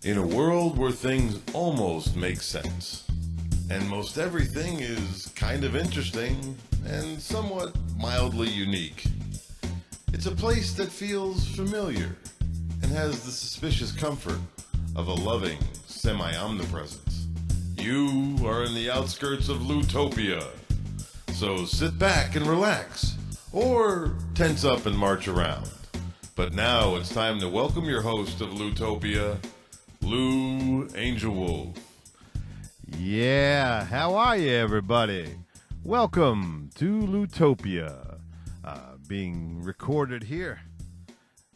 In a world where things almost make sense, and most everything is kind of interesting and somewhat mildly unique, it's a place that feels familiar and has the suspicious comfort of a loving semi-omnipresence. You are in the outskirts of Loutopia, so sit back and relax, or tense up and march around. But now it's time to welcome your host of Loutopia, Lou Angel Wolf. Yeah, how are you, everybody? Welcome to Loutopia, being recorded here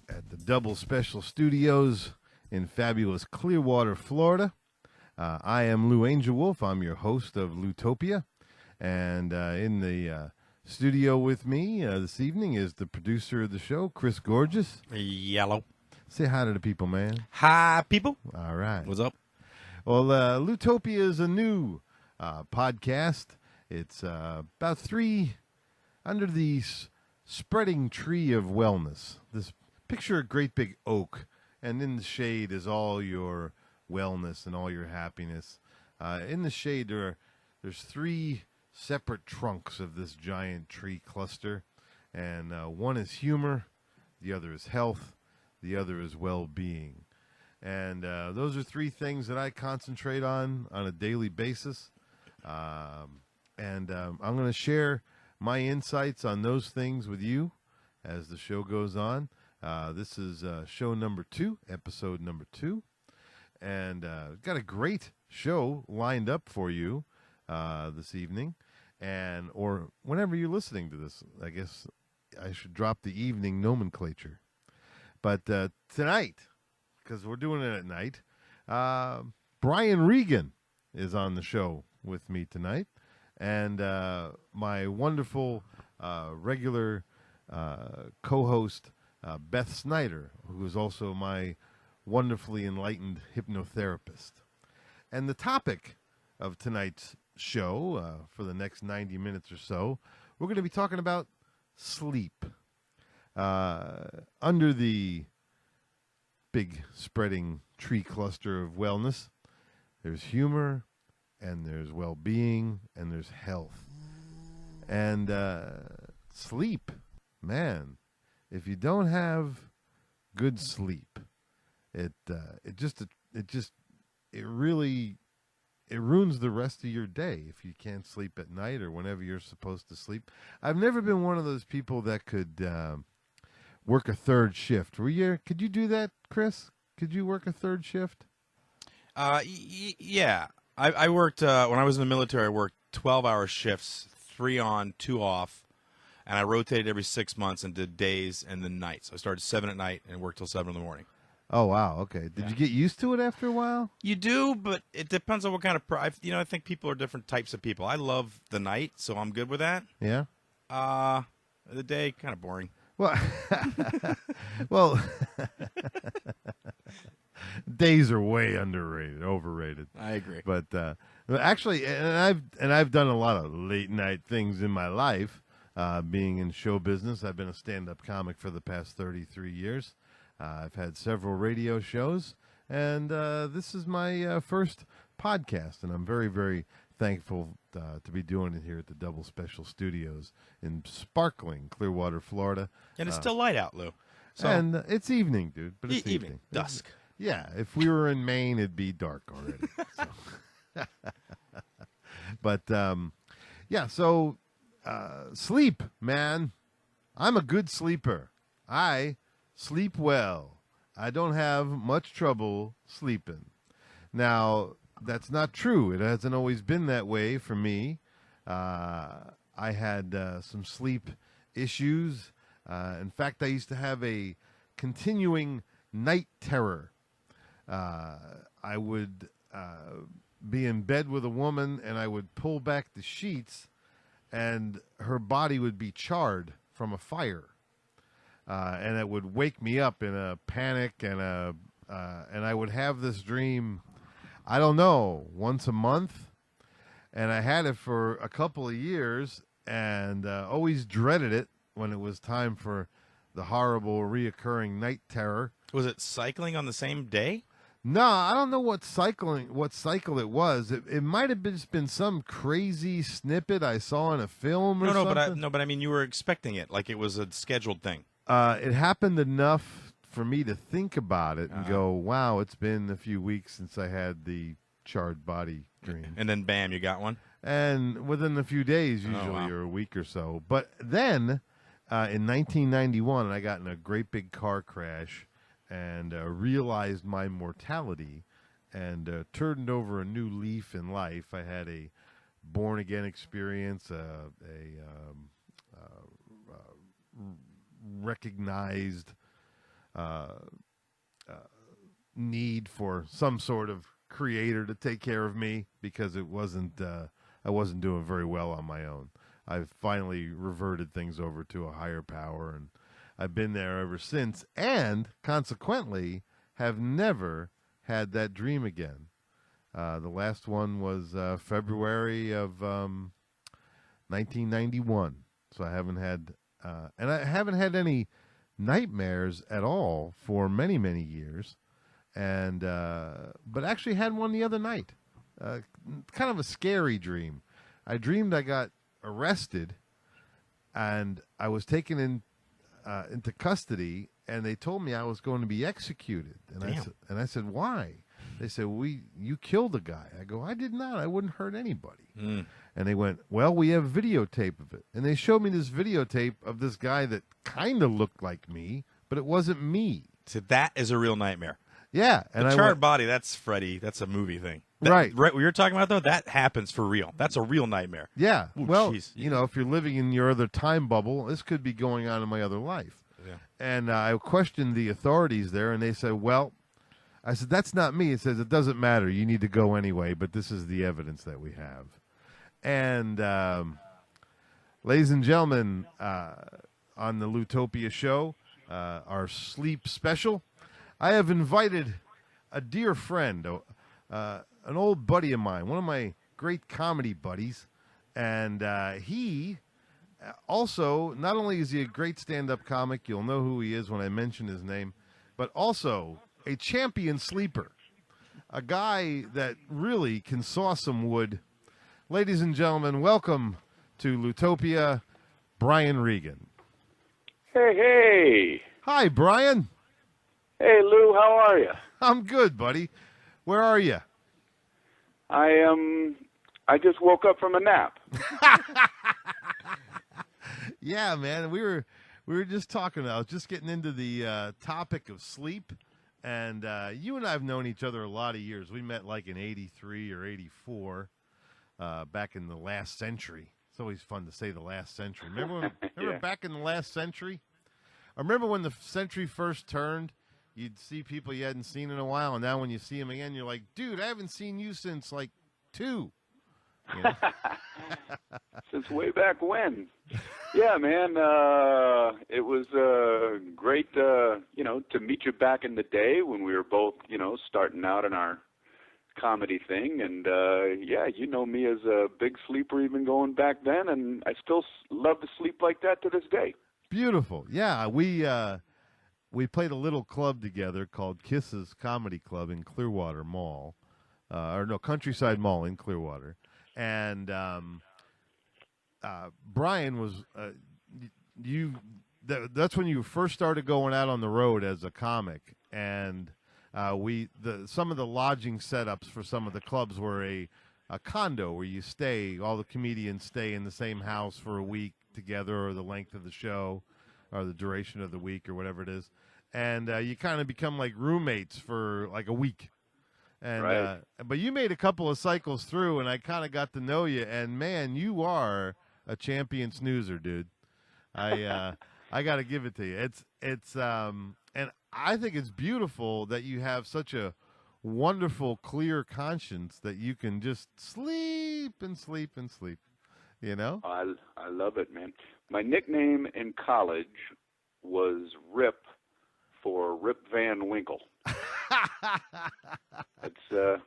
at the Double Special Studios in fabulous Clearwater, Florida. I am Lou Angel Wolf. I'm your host of Loutopia, and in the studio with me this evening is the producer of the show, Chris Gorgeous. Yellow. Say hi to the people, man. Hi, people. All right. What's up? Well, Loutopia is a new podcast. It's about three under the spreading tree of wellness. This picture a great big oak, and in the shade is all your wellness and all your happiness. In the shade, there's three separate trunks of this giant tree cluster, and one is humor, the other is health, the other is well-being. And those are three things that I concentrate on a daily basis. And I'm going to share my insights on those things with you as the show goes on. This is show number 2, episode number 2. And got a great show lined up for you this evening. Or whenever you're listening to this, I guess I should drop the evening nomenclature. But tonight, because we're doing it at night, Brian Regan is on the show with me tonight. And my wonderful regular co-host, Beth Snyder, who is also my wonderfully enlightened hypnotherapist. And the topic of tonight's show, for the next 90 minutes or so, we're going to be talking about sleep. Under the big spreading tree cluster of wellness, there's humor, and there's well-being, and there's health. And sleep, man, if you don't have good sleep, it ruins the rest of your day if you can't sleep at night or whenever you're supposed to sleep. I've never been one of those people that could work a third shift. Could you do that, Chris? Could you work a third shift? Yeah. I worked, when I was in the military, I worked 12-hour shifts, 3 on, 2 off, and I rotated every 6 months and did days and then nights. I started 7 at night and worked till 7 in the morning. Oh, wow. Okay. Did you get used to it after a while? You do, but it depends on what kind of... I think people are different types of people. I love the night, so I'm good with that. Yeah? The day, kind of boring. Well, well, days are way overrated. I agree. But actually, and I've done a lot of late night things in my life. Being in show business, I've been a stand-up comic for the past 33 years. I've had several radio shows, and this is my first podcast, and I'm very, very thankful to be doing it here at the Double Special Studios in sparkling Clearwater, Florida. And it's still light out, Lou. So, and it's evening, dude. But it's evening. Dusk. Yeah, if we were in Maine, it'd be dark already. But, yeah, so sleep, man. I'm a good sleeper. I sleep well. I don't have much trouble sleeping. Now, that's not true. It hasn't always been that way for me. I had some sleep issues. In fact, I used to have a continuing night terror. I would be in bed with a woman, and I would pull back the sheets, and her body would be charred from a fire. And it would wake me up in a panic, and I would have this dream, I don't know, once a month. And I had it for a couple of years, and always dreaded it when it was time for the horrible reoccurring night terror. Was it cycling on the same day? No, I don't know what cycle it was. It might have just been some crazy snippet I saw in a film or something. But I mean, you were expecting it, like it was a scheduled thing. It happened enough for me to think about it and go, "Wow, it's been a few weeks since I had the charred body dream." And then, bam, you got one. And within a few days, usually, or a week or so. But then, in 1991, I got in a great big car crash and realized my mortality and turned over a new leaf in life. I had a born-again experience, recognized need for some sort of creator to take care of me because it wasn't I wasn't doing very well on my own. I've finally reverted things over to a higher power, and I've been there ever since, and consequently have never had that dream again. The last one was February of 1991, so I haven't had and I haven't had any nightmares at all for many, many years, and but actually had one the other night. Kind of a scary dream. I dreamed I got arrested, and I was taken into custody, and they told me I was going to be executed. And I said, why? They said, you killed a guy. I go, I did not. I wouldn't hurt anybody. And they went, well, we have videotape of it. And they showed me this videotape of this guy that kind of looked like me, but it wasn't me. So that is a real nightmare. Yeah. And the charred body, that's Freddy. That's a movie thing. Right. What you're talking about, though, that happens for real. That's a real nightmare. Yeah. Ooh, well, geez. you know, if you're living in your other time bubble, this could be going on in my other life. Yeah. And I questioned the authorities there, and they said, well, I said, that's not me. It says, it doesn't matter. You need to go anyway, but this is the evidence that we have. And, ladies and gentlemen, on the Loutopia show, our sleep special, I have invited a dear friend, an old buddy of mine, one of my great comedy buddies, and he also, not only is he a great stand-up comic, you'll know who he is when I mention his name, but also a champion sleeper, a guy that really can saw some wood. Ladies and gentlemen, welcome to Loutopia, Brian Regan. Hey. Hi, Brian. Hey, Lou, how are you? I'm good, buddy. Where are you? I just woke up from a nap. Yeah, man. We were just talking. I was just getting into the topic of sleep, and you and I have known each other a lot of years. We met like in '83 or '84, back in the last century. It's always fun to say the last century. Remember Yeah. back in the last century? I remember when the century first turned. You'd see people you hadn't seen in a while, and now when you see them again, you're like, dude, I haven't seen you since, like, 2. You know? Since way back when. Yeah, man, it was great, to meet you back in the day when we were both, starting out in our comedy thing. And, yeah, you know me as a big sleeper even going back then, and I still love to sleep like that to this day. Beautiful. Yeah, we played a little club together called Kisses Comedy Club in Clearwater Mall, Countryside Mall in Clearwater. And Brian was that's when you first started going out on the road as a comic, and some of the lodging setups for some of the clubs were a condo where you stay. All the comedians stay in the same house for a week together, or the length of the show, or the duration of the week, or whatever it is. And you kind of become like roommates for like a week. And right. But you made a couple of cycles through, and I kind of got to know you. And man, you are a champion snoozer, dude. I got to give it to you. It's and I think it's beautiful that you have such a wonderful, clear conscience that you can just sleep and sleep and sleep. You know? I love it, man. My nickname in college was Rip, for Rip Van Winkle.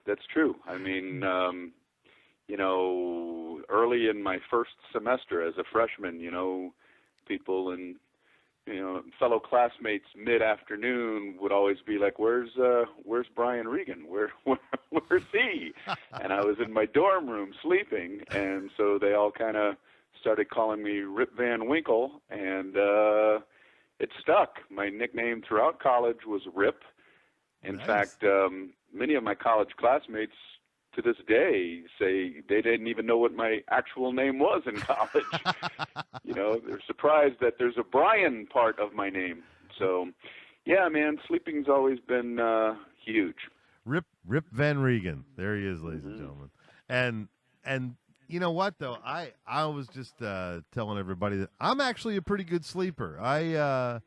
That's true. I mean, early in my first semester as a freshman, people in fellow classmates mid-afternoon would always be like, "Where's Brian Regan? Where's he?" And I was in my dorm room sleeping, and so they all kind of started calling me Rip Van Winkle, and it stuck. My nickname throughout college was Rip. In fact, many of my college classmates to this day say they didn't even know what my actual name was in college. They're surprised that there's a Brian part of my name. So, yeah, man, sleeping's always been huge. Rip Van Regan. There he is, ladies and gentlemen. And you know what, though? I was just telling everybody that I'm actually a pretty good sleeper. I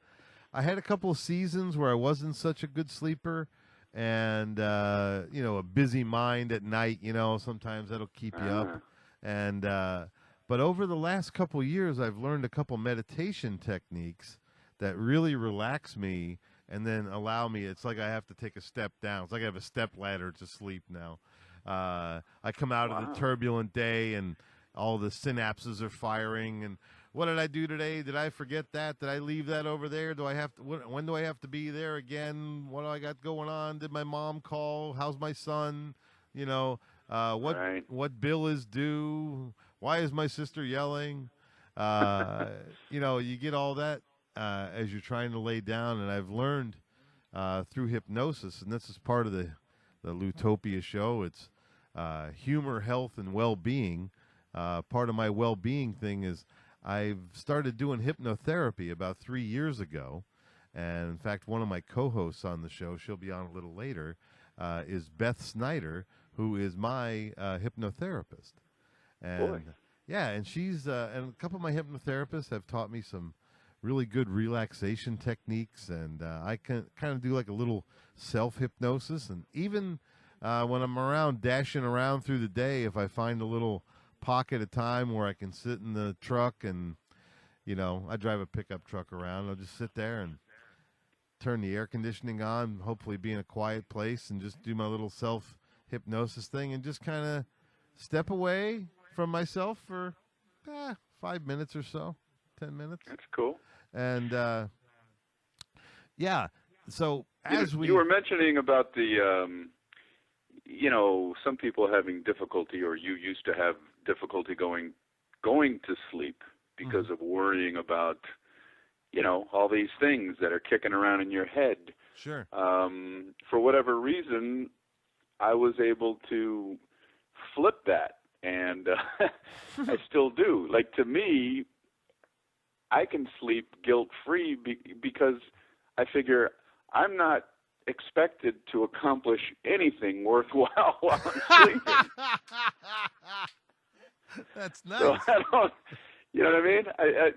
had a couple of seasons where I wasn't such a good sleeper. And, a busy mind at night, sometimes that'll keep you up. And, but over the last couple years, I've learned a couple meditation techniques that really relax me and then allow me. It's like I have to take a step down. It's like I have a step ladder to sleep now. I come out of the turbulent day and all the synapses are firing. And what did I do today? Did I forget that? Did I leave that over there? Do I have to? When do I have to be there again? What do I got going on? Did my mom call? How's my son? What bill is due? Why is my sister yelling? You get all that as you're trying to lay down. And I've learned through hypnosis, and this is part of the Loutopia show. It's humor, health, and well-being. Part of my well-being thing is I've started doing hypnotherapy about 3 years ago. And, in fact, one of my co-hosts on the show, she'll be on a little later, is Beth Snyder, who is my hypnotherapist. And, Boy. Yeah, and she's and a couple of my hypnotherapists have taught me some really good relaxation techniques. And I can kind of do like a little self-hypnosis. And even when I'm dashing around through the day, if I find a little pocket of time where I can sit in the truck and, I drive a pickup truck around. I'll just sit there and turn the air conditioning on, hopefully be in a quiet place and just do my little self-hypnosis thing and just kind of step away from myself for 5 minutes or so, 10 minutes. That's cool. And, so as you were mentioning about the, some people having difficulty, or you used to have difficulty going to sleep because of worrying about, all these things that are kicking around in your head. Sure. For whatever reason, I was able to flip that, and I still do. Like, to me, I can sleep guilt-free because I figure I'm not expected to accomplish anything worthwhile while I'm sleeping. That's nice. So I don't, you know what I mean?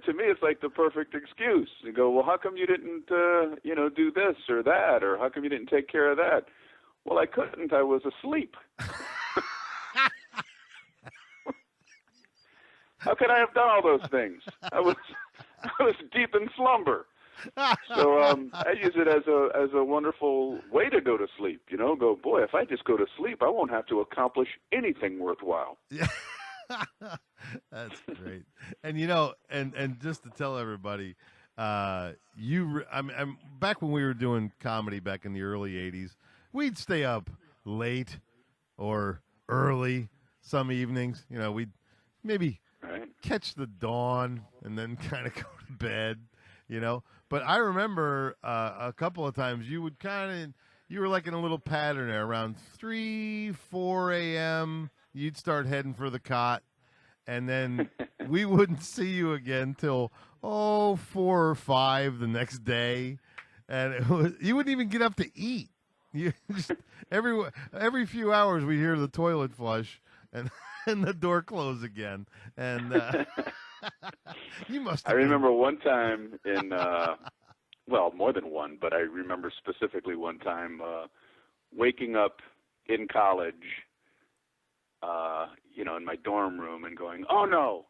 To me, it's like the perfect excuse. You go, well, how come you didn't, do this or that, or how come you didn't take care of that? Well, I couldn't. I was asleep. How could I have done all those things? I was deep in slumber. So I use it as a wonderful way to go to sleep. Go, boy, if I just go to sleep, I won't have to accomplish anything worthwhile. Yeah. That's great. And and just to tell everybody, I'm back when we were doing comedy back in the early 80s, we'd stay up late or early some evenings. We'd maybe catch the dawn and then kind of go to bed, But I remember a couple of times you were like in a little pattern there around 3, 4 a.m. You'd start heading for the cot, and then we wouldn't see you again till 4 or 5 the next day, and you wouldn't even get up to eat. You just every few hours we hear the toilet flush and the door close again, and you must. I remember one time in more than one, but I remember specifically one time waking up in college. In my dorm room and going, oh no!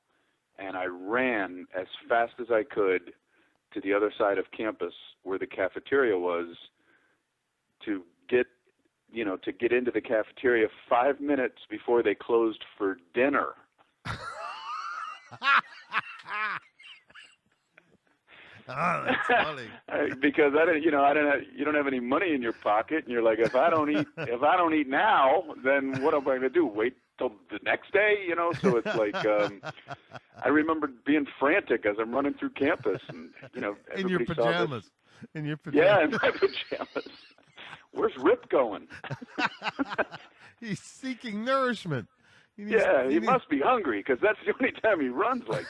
And I ran as fast as I could to the other side of campus where the cafeteria was to get into the cafeteria 5 minutes before they closed for dinner. Oh, that's funny. Because you don't have any money in your pocket, and you're like, if I don't eat now, then what am I going to do? Wait till the next day, So it's like, I remember being frantic as I'm running through campus, and in your everybody saw pajamas. this. In your pajamas. Yeah, in my pajamas. Where's Rip going? He's seeking nourishment. He must be hungry, because that's the only time he runs like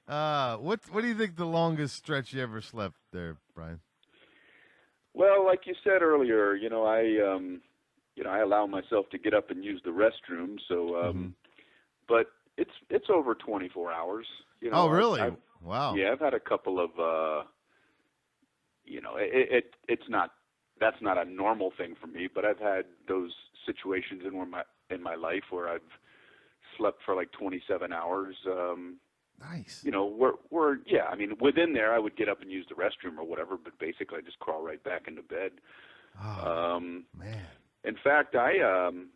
that. What do you think the longest stretch you ever slept there, Brian? Well, like you said earlier, I allow myself to get up and use the restroom. So, but it's over 24 hours. Oh, really? Wow. Yeah, I've had a couple of, that's not a normal thing for me, but I've had those situations in my life where I've slept for like 27 hours. Nice. Within there I would get up and use the restroom or whatever, but basically I just crawl right back into bed. Oh, man. In fact, I'm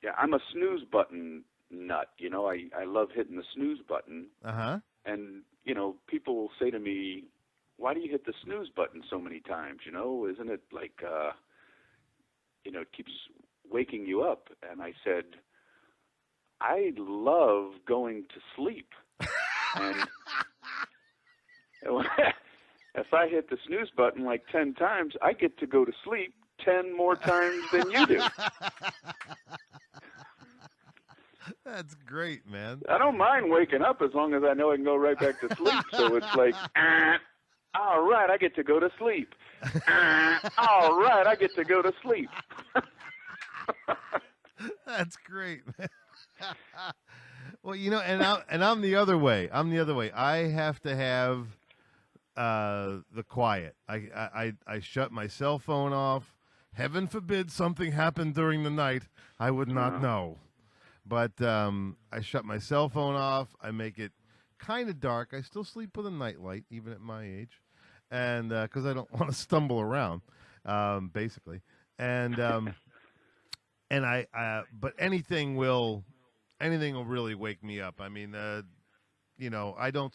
a snooze button nut. I love hitting the snooze button. Uh-huh. And, people will say to me, why do you hit the snooze button so many times? Isn't it like, it keeps waking you up? And I said, I love going to sleep. And if I hit the snooze button like 10 times, I get to go to sleep 10 more times than you do. That's great, man. I don't mind waking up as long as I know I can go right back to sleep. So it's like, all right, I get to go to sleep. All right, I get to go to sleep. That's great, man. Well, and I'm the other way. I have to have the quiet. I shut my cell phone off. Heaven forbid something happened during the night. I would not know. But I shut my cell phone off. I make it kind of dark. I still sleep with a nightlight, even at my age, and because I don't want to stumble around, basically. And but anything will really wake me up. I mean, I don't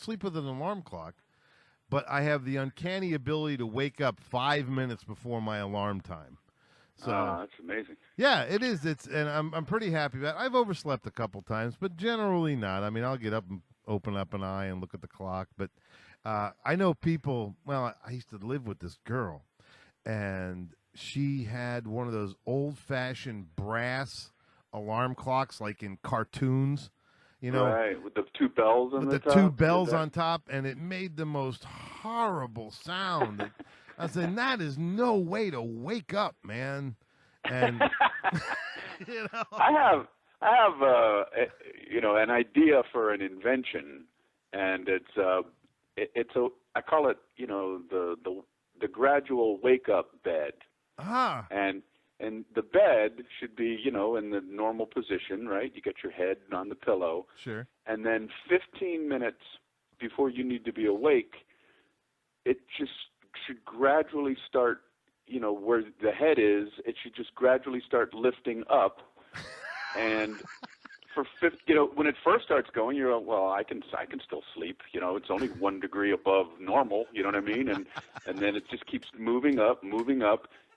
sleep with an alarm clock, but I have the uncanny ability to wake up 5 minutes before my alarm time. So that's amazing. Yeah, it is. And I'm pretty happy about it. I've overslept a couple times, but generally not. I mean, I'll get up and open up an eye and look at the clock. But I know people. Well, I used to live with this girl, and she had one of those old-fashioned brass alarm clocks, like in cartoons. Right, with the two bells on the top. With the two bells on top, and it made the most horrible sound. I said, that is no way to wake up, man. And I have an idea for an invention, and I call it the gradual wake up bed. Ah. And the bed should be in the normal position, right? You get your head on the pillow. Sure. And then 15 minutes before you need to be awake, it just should gradually start, where the head is, it should just gradually start lifting up. And for when it first starts going, you're like, well, I can still sleep. It's only 1 degree above normal. You know what I mean? And then it just keeps moving up,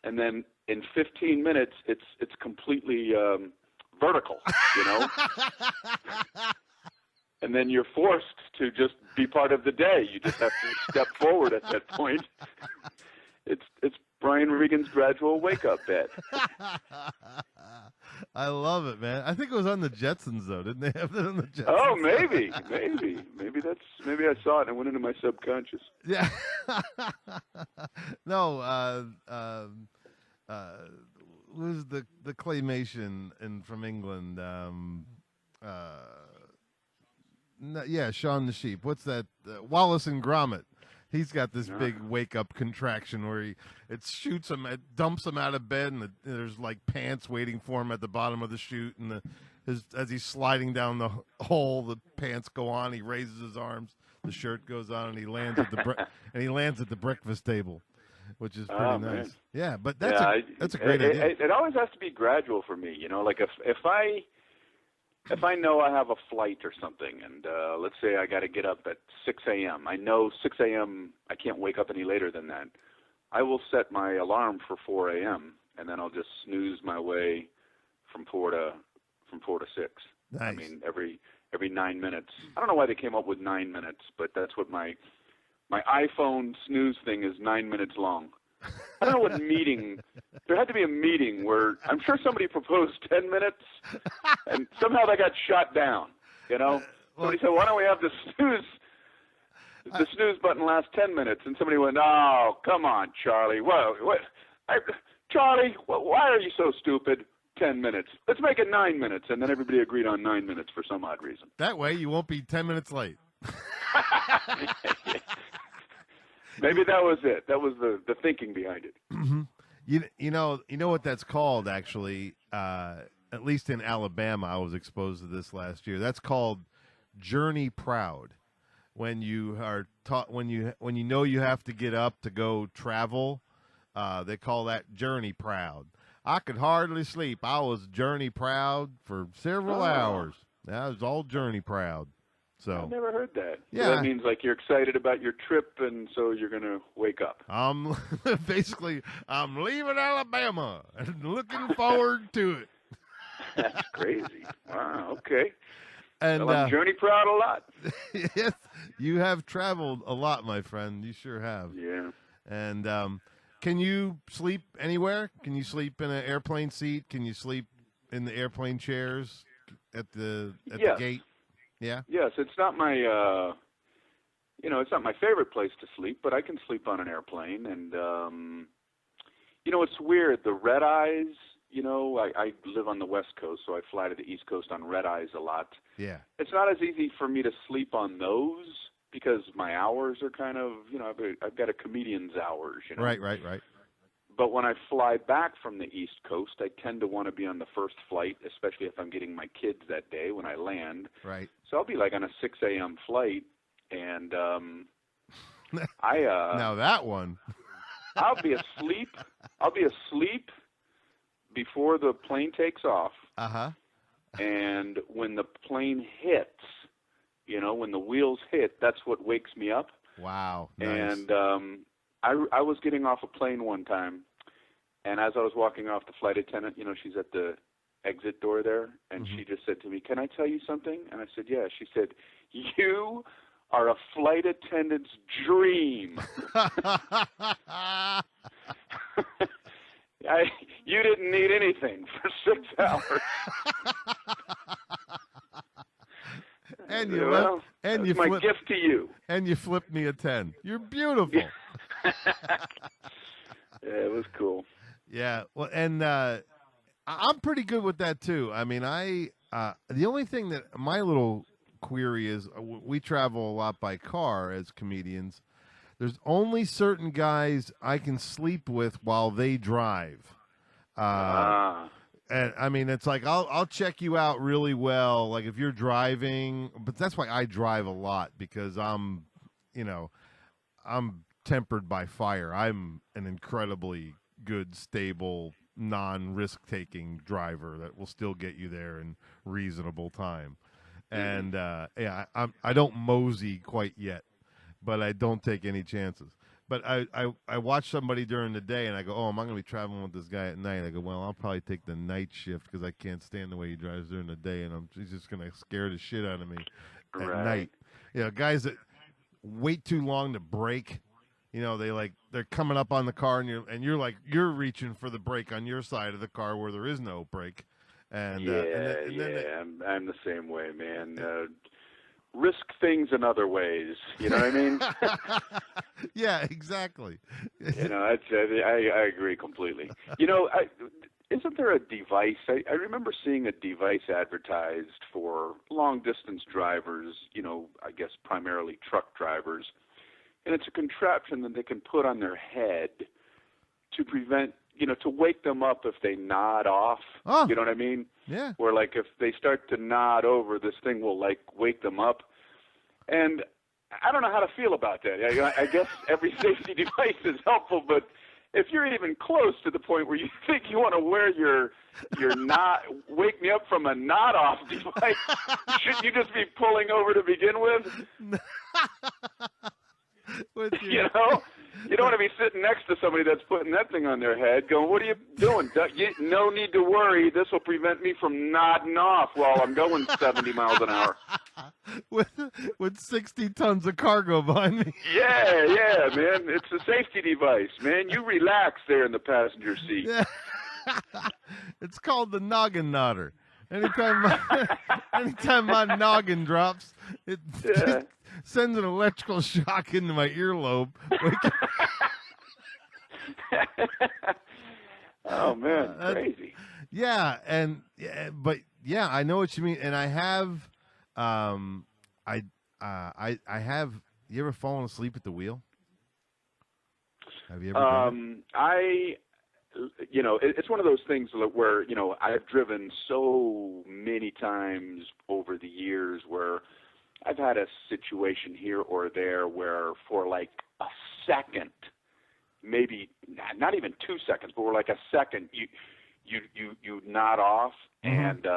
and then in 15 minutes, it's completely vertical. And then you're forced to just be part of the day. You just have to step forward at that point. It's Brian Regan's gradual wake-up bed. I love it, man. I think it was on the Jetsons, though. Didn't they have that on the Jetsons? Oh, maybe I saw it and it went into my subconscious. Yeah. No. Who's the claymation from England? Shaun the Sheep. What's that? Wallace and Gromit. He's got this big wake-up contraction where it shoots him, it dumps him out of bed, and there's like pants waiting for him at the bottom of the chute, and as he's sliding down the hole, the pants go on. He raises his arms, the shirt goes on, and he lands at the breakfast table, which is pretty nice. Man. Yeah, but that's a great idea. It always has to be gradual for me. Like if I if I know I have a flight or something, and let's say I got to get up at 6 a.m. I know 6 a.m. I can't wake up any later than that. I will set my alarm for 4 a.m. and then I'll just snooze my way from 4 to 6. Nice. I mean, every 9 minutes. I don't know why they came up with 9 minutes, but that's what my iPhone snooze thing is, 9 minutes long. I don't know what meeting. There had to be a meeting where I'm sure somebody proposed 10 minutes, and somehow that got shot down. You know, somebody said, "Why don't we have the snooze button last 10 minutes?" And somebody went, "Oh, come on, Charlie. Charlie, why are you so stupid? 10 minutes. Let's make it 9 minutes." And then everybody agreed on 9 minutes for some odd reason. That way, you won't be 10 minutes late. Maybe that was it. That was the thinking behind it. Mm-hmm. You know what that's called, actually. At least in Alabama, I was exposed to this last year. That's called journey proud. When you are taught, when you know you have to get up to go travel, they call that journey proud. I could hardly sleep. I was journey proud for several hours. I was all journey proud. So I've never heard that. Yeah, so that means like you're excited about your trip, and so you're gonna wake up. Basically, I'm leaving Alabama and looking forward to it. That's crazy. Wow. Okay. And well, I'm journey proud a lot. Yes, you have traveled a lot, my friend. You sure have. Yeah. And can you sleep anywhere? Can you sleep in an airplane seat? Can you sleep in the airplane chairs at the gate? Yeah. Yes, it's not my it's not my favorite place to sleep, but I can sleep on an airplane. And it's weird. The red eyes. I live on the West Coast, so I fly to the East Coast on red eyes a lot. Yeah. It's not as easy for me to sleep on those because my hours are kind of, I've got a comedian's hours. Right. But when I fly back from the East Coast, I tend to want to be on the first flight, especially if I'm getting my kids that day when I land. Right. So I'll be like on a 6 a.m. flight, and now that one. I'll be asleep before the plane takes off. Uh-huh. And when the plane hits, when the wheels hit, that's what wakes me up. Wow. Nice. And I was getting off a plane one time, and as I was walking off, the flight attendant, she's at the exit door there, and she just said to me, "Can I tell you something?" And I said, "Yeah." She said, "You are a flight attendant's dream." You didn't need anything for 6 hours. And you left, and that's my gift to you. And you flipped me a 10. You're beautiful. Yeah, it was cool. Yeah, well, and I'm pretty good with that too. I mean, the only thing that my little query is, we travel a lot by car as comedians. There's only certain guys I can sleep with while they drive. And I mean, it's like I'll check you out really well, like if you're driving. But that's why I drive a lot, because I'm tempered by fire. I'm an incredibly good, stable, non-risk-taking driver that will still get you there in reasonable time. And I don't mosey quite yet, but I don't take any chances. But I watch somebody during the day, and I go, "Oh, am I going to be traveling with this guy at night?" I go, "Well, I'll probably take the night shift because I can't stand the way he drives during the day, and he's just going to scare the shit out of me at night." Guys that wait too long to brake, they're coming up on the car, and you're reaching for the brake on your side of the car where there is no brake. And I'm the same way, man. Risk things in other ways. You know what I mean? Yeah, exactly. I agree completely. Isn't there a device? I remember seeing a device advertised for long-distance drivers, I guess primarily truck drivers. And it's a contraption that they can put on their head to prevent, to wake them up if they nod off. Oh, you know what I mean? Yeah. Where, like, if they start to nod over, this thing will, like, wake them up. And I don't know how to feel about that. I guess every safety device is helpful, but if you're even close to the point where you think you want to wear your wake me up from a nod-off device. Shouldn't you just be pulling over to begin with? You know? You don't want to be sitting next to somebody that's putting that thing on their head going, what are you doing? No need to worry. This will prevent me from nodding off while I'm going 70 miles an hour. With 60 tons of cargo behind me. Yeah, man. It's a safety device, man. You relax there in the passenger seat. Yeah. It's called the Naginata. Anytime my noggin drops, it just sends an electrical shock into my earlobe. Oh man, crazy. Yeah, but I know what you mean, and I have, I have. You ever fallen asleep at the wheel? Have you ever done it? It's one of those things where, I've driven so many times over the years where I've had a situation here or there where for like a second, maybe not even 2 seconds, but for like a second, you nod off, and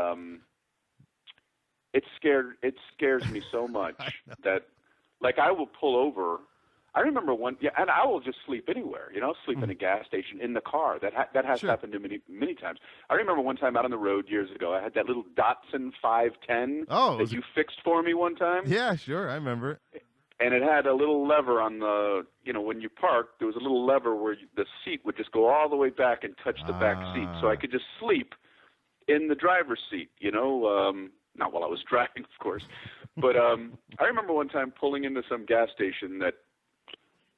it scares me so much that, like, I will pull over. I remember and I will just sleep anywhere, sleep in a gas station, in the car. That has happened to me many times. I remember one time out on the road years ago, I had that little Datsun 510 that you fixed for me one time. Yeah, sure, I remember it. And it had a little lever on the, when you parked, there was a little lever where the seat would just go all the way back and touch the back seat. So I could just sleep in the driver's seat, not while I was driving, of course. But I remember one time pulling into some gas station that,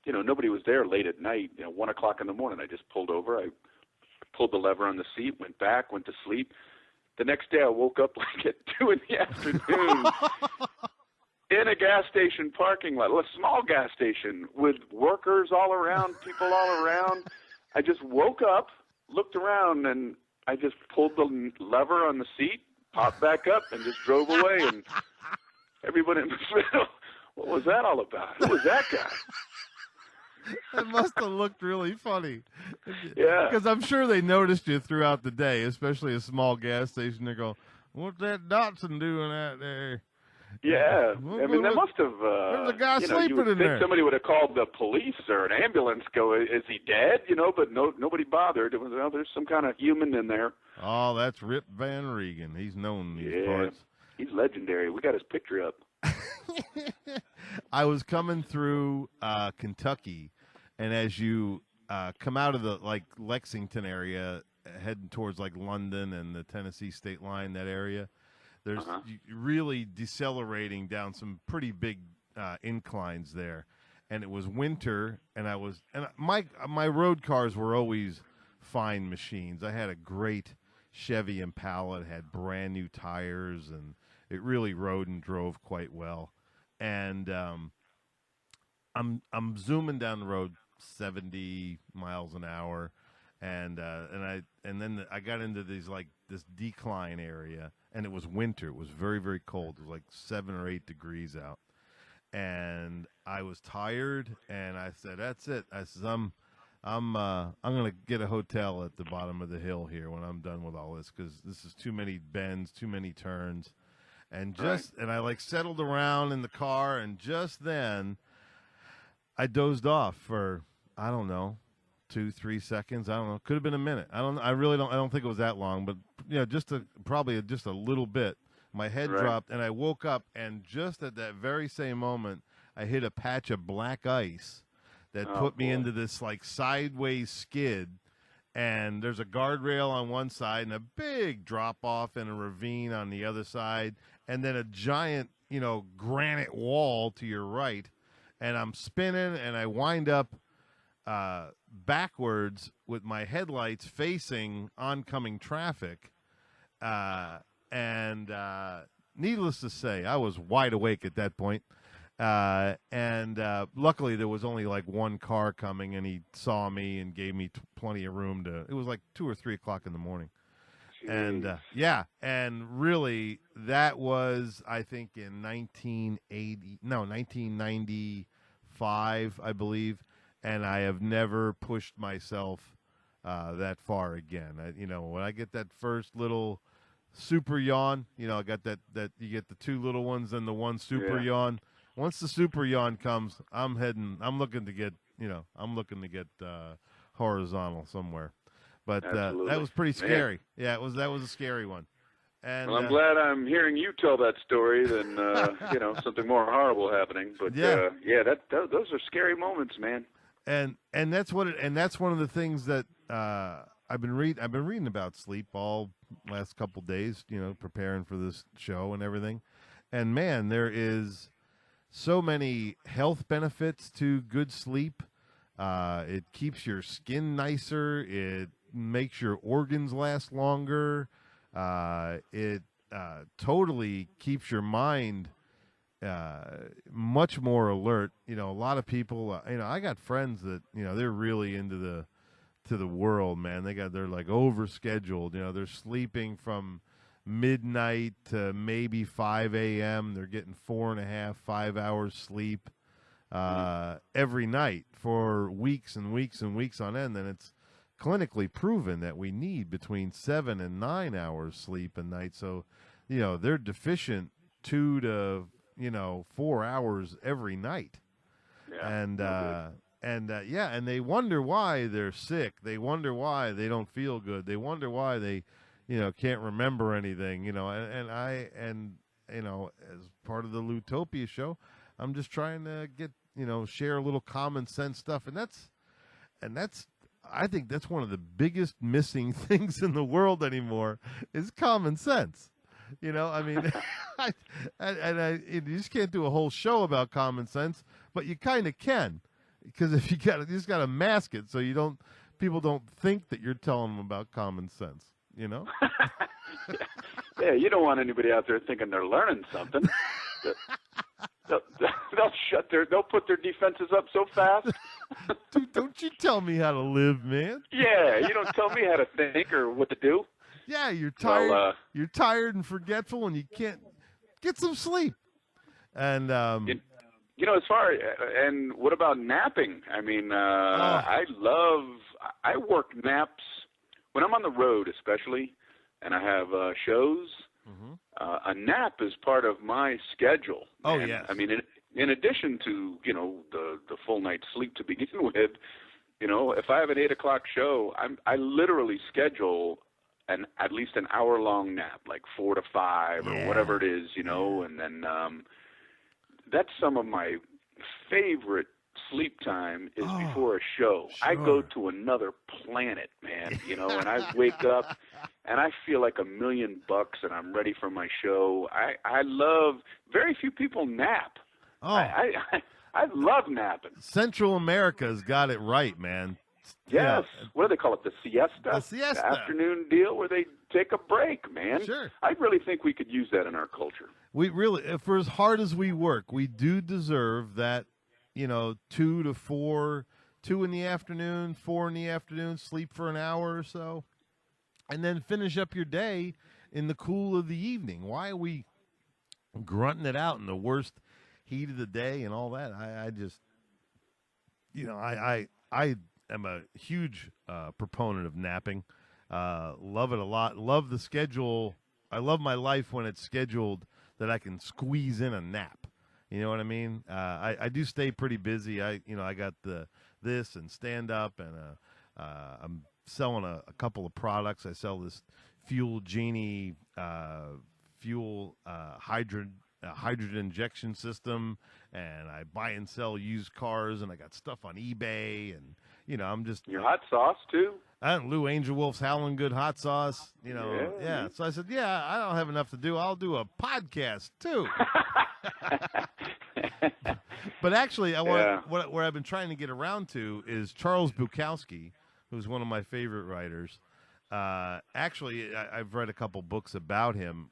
nobody was there late at night, 1 o'clock in the morning. I just pulled over. I pulled the lever on the seat, went back, went to sleep. The next day I woke up like at 2 in the afternoon in a gas station parking lot, a small gas station with workers all around, people all around. I just woke up, looked around, and I just pulled the lever on the seat, popped back up, and just drove away. And everybody in the middle, what was that all about? Who was that guy? It must have looked really funny. Yeah. Because I'm sure they noticed you throughout the day, especially a small gas station. They go, what's that Datsun doing out there? Yeah. Well, I mean, they must have, there's a guy sleeping you would in think there. somebody would have called the police or an ambulance, go, is he dead? But nobody bothered. It was, there's some kind of human in there. Oh, that's Rip Van Regan. He's known these parts. He's legendary. We got his picture up. I was coming through Kentucky, and as you come out of the Lexington area, heading towards London and the Tennessee state line, that area, there's really decelerating down some pretty big inclines there. And it was winter, and my road cars were always fine machines. I had a great Chevy Impala. It had brand new tires, and it really rode and drove quite well. And I'm zooming down the road 70 miles an hour, and then I got into this decline area, and it was winter. It was very, very cold. It was like 7 or 8 degrees out, and I was tired, and I said, "That's it." I said, "I'm gonna get a hotel at the bottom of the hill here when I'm done with all this, because this is too many bends, too many turns." And and I settled around in the car, and just then I dozed off for, I don't know, 2-3 seconds. I don't know. Could have been a minute. I don't think it was that long, but probably just a little bit. My head dropped, and I woke up, and just at that very same moment, I hit a patch of black ice that put me into this sideways skid. And there's a guardrail on one side and a big drop off and a ravine on the other side, and then a giant, granite wall to your right. And I'm spinning, and I wind up backwards with my headlights facing oncoming traffic. And needless to say, I was wide awake at that point. And luckily there was only one car coming, and he saw me and gave me plenty of room it was 2 or 3 o'clock in the morning. Jeez. And and really that was, I think, in 1995, I believe. And I have never pushed myself that far again. When I get that first little super yawn. You know, I got that you get the two little ones and the one super yawn. Once the super yawn comes, I'm looking to get horizontal somewhere. But that was pretty scary. Man. Yeah, that was a scary one. And, well, I'm glad I'm hearing you tell that story than something more horrible happening. But those are scary moments, man. And that's one of the things that I've been reading about sleep all last couple days, preparing for this show and everything. And man, there is so many health benefits to good sleep. It keeps your skin nicer. It makes your organs last longer. It totally keeps your mind much more alert. A lot of people, I got friends that, they're really into the world, man. They're like overscheduled. They're sleeping from midnight to maybe 5 a.m. They're getting 4.5, 5 hours sleep every night for weeks and weeks and weeks on end. And it's clinically proven that we need between 7 and 9 hours sleep a night. So, they're deficient 2 to 4 hours every night. Yeah. And they wonder why they're sick. They wonder why they don't feel good. They wonder why they, can't remember anything. And as part of the Loutopia show, I'm just trying to get, share a little common sense stuff, and that's. I think that's one of the biggest missing things in the world anymore is common sense. I mean, you just can't do a whole show about common sense, but you kind of can, because if you just got to mask it so people don't think that you're telling them about common sense. Yeah, you don't want anybody out there thinking they're learning something. They'll put their defenses up so fast. Dude, don't you tell me how to live, man. Yeah, you don't tell me how to think or what to do. Yeah, you're tired. You're tired and forgetful, and you can't get some sleep. And as far and what about napping? I mean, I work naps when I'm on the road, especially, and I have shows. Mm-hmm. A nap is part of my schedule. Oh, yes. I mean, in addition to, the full night's sleep to begin with, if I have an 8 o'clock show, I literally schedule at least an hour-long nap, like 4 to 5 or whatever it is, and then that's some of my favorite sleep time is before a show. Sure. I go to another planet, man, and I wake up and I feel like $1 million and I'm ready for my show. I love, very few people nap. Oh. I love napping. Central America's got it right, man. Yes. Yeah. What do they call it? The siesta? The siesta. The afternoon deal where they take a break, man. Sure. I really think we could use that in our culture. We really, for as hard as we work, we do deserve that, 2 to 4, 2 in the afternoon, 4 in the afternoon, sleep for an hour or so, and then finish up your day in the cool of the evening. Why are we grunting it out in the worst heat of the day and all that? I just, I am a huge proponent of napping. Love it a lot. Love the schedule. I love my life when it's scheduled that I can squeeze in a nap. You know what I mean? I do stay pretty busy. I got this and stand up, and I'm selling a couple of products. I sell this Fuel Genie hydrogen injection system, and I buy and sell used cars, and I got stuff on eBay, and I'm just your hot sauce too. Lou Angel Wolf's Howlin' Good hot sauce. Yeah. So I said, I don't have enough to do. I'll do a podcast too. But actually, where I've been trying to get around to is Charles Bukowski, who's one of my favorite writers. Actually, I've read a couple books about him.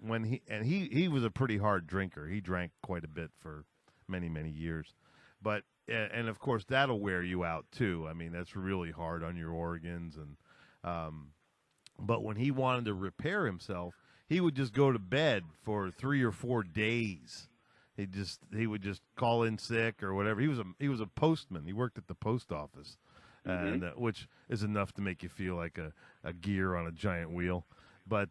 He was a pretty hard drinker. He drank quite a bit for many, many years. But and of course that'll wear you out too. I mean, that's really hard on your organs. And but when he wanted to repair himself, he would just go to bed for 3 or 4 days. He would just call in sick or whatever. He was a postman. He worked at the post office, and which is enough to make you feel like a gear on a giant wheel. But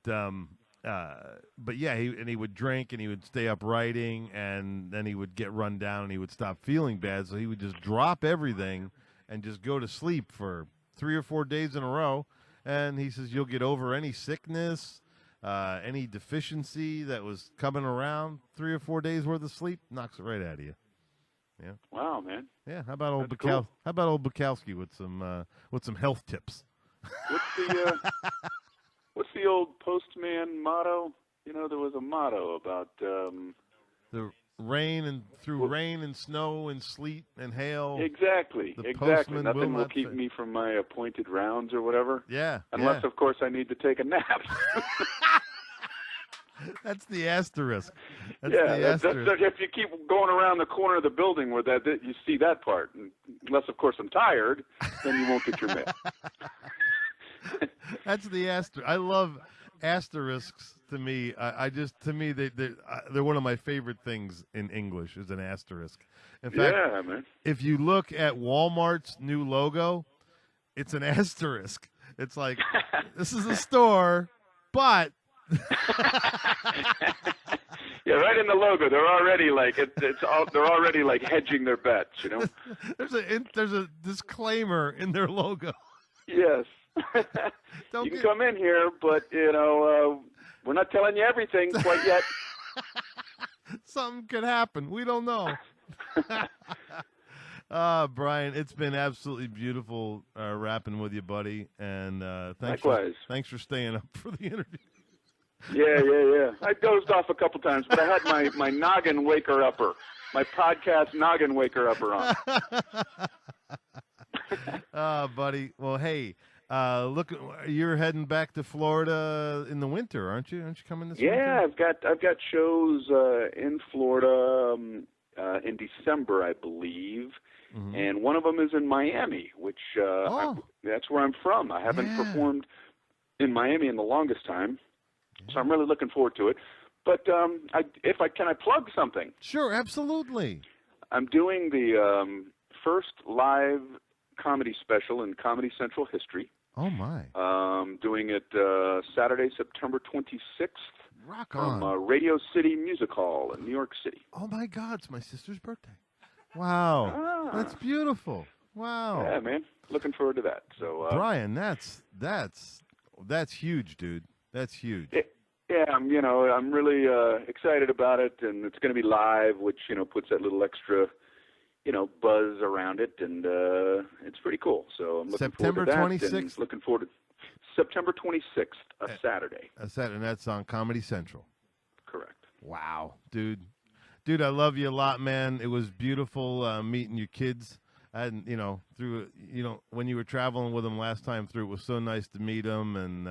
but yeah, he would drink and he would stay up writing, and then he would get run down and he would stop feeling bad, so he would just drop everything and just go to sleep for 3 or 4 days in a row. And he says you'll get over any sickness, any deficiency that was coming around. 3 or 4 days worth of sleep knocks it right out of you. Yeah. Wow, man. Yeah. How about old Cool. How about old Bukowski with some health tips? What's the old postman motto? You know, there was a motto about The rain and rain and snow and sleet and hail. exactly. The Exactly. postman Nothing will will not keep fail. me from my appointed rounds or whatever. Yeah. Unless, yeah. of course, I need to take a nap. That's the asterisk. That's yeah, the that's asterisk. if you keep going around the corner of the building where that you see that part. Unless, of course, I'm tired, then you won't get your mail. That's the asterisk. I love asterisks. To me, they're one of my favorite things in English. Is an asterisk. In fact, Yeah, man. if you look at Walmart's new logo, it's an asterisk. It's like this is a store, but Yeah, right in the logo, they're already like they're already like hedging their bets, you know. there's a disclaimer in their logo. Yes. Don't You can get- come in here, but you know we're not telling you everything quite yet. Something could happen. We don't know. Brian, it's been absolutely beautiful rapping with you, buddy. And Likewise. Thanks for staying up for the interview. Yeah. I dozed off a couple times, but I had my noggin waker upper, my podcast noggin waker upper on. Buddy. Well, hey, look, you're heading back to Florida in the winter, aren't you? Aren't you coming this winter? Yeah, I've got shows in Florida in December, I believe, and one of them is in Miami, which that's where I'm from. I haven't performed in Miami in the longest time, so I'm really looking forward to it. But can I plug something? Sure, absolutely. I'm doing the first live comedy special in Comedy Central history. Oh my! Doing it Saturday, September 26th. Rock From on! Radio City Music Hall in New York City. Oh my God! It's my sister's birthday. Wow, that's beautiful. Wow. Yeah, man. Looking forward to that. So, Brian, that's huge, dude. That's huge. Yeah, I'm really excited about it, and it's going to be live, which puts that little extra, buzz around it, and it's pretty cool. So I'm looking September forward to that. 26th? And looking forward to September 26th, a Saturday. And that's on Comedy Central. Correct. Wow, dude, I love you a lot, man. It was beautiful meeting your kids. And when you were traveling with them last time through, it was so nice to meet them. And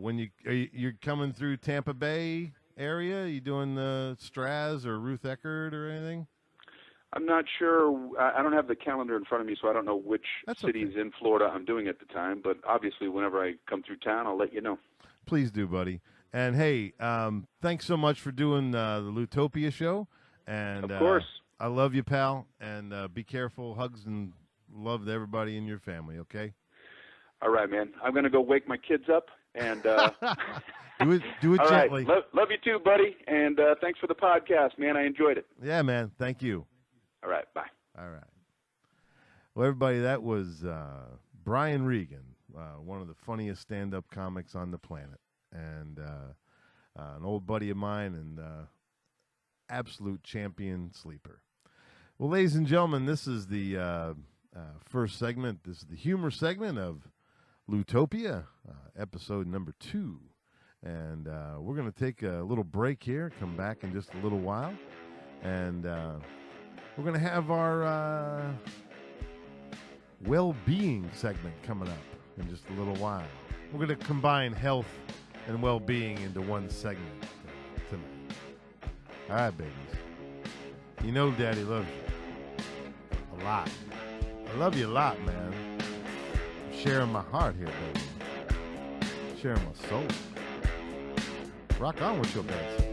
when you're coming through Tampa Bay area, you doing the Straz or Ruth Eckerd or anything? I'm not sure. I don't have the calendar in front of me, so I don't know which cities in Florida I'm doing at the time. But obviously, whenever I come through town, I'll let you know. Please do, buddy. And hey, thanks so much for doing the Loutopia show. And of course. I love you, pal. And be careful. Hugs and love to everybody in your family, okay? All right, man. I'm going to go wake my kids up. And do it all gently. Right. Love you too, buddy. And thanks for the podcast, man. I enjoyed it. Yeah, man. Thank you. All right. Bye. All right. Well, everybody, that was Brian Regan, one of the funniest stand-up comics on the planet, and an old buddy of mine and absolute champion sleeper. Well, ladies and gentlemen, this is the first segment. This is the humor segment of Loutopia, episode number 2. And we're going to take a little break here, come back in just a little while, and we're going to have our well-being segment coming up in just a little while. We're going to combine health and well-being into one segment tonight. All right, babies. You know Daddy loves you a lot. I love you a lot, man. I'm sharing my heart here, baby. Sharing my soul. Rock on with your bad.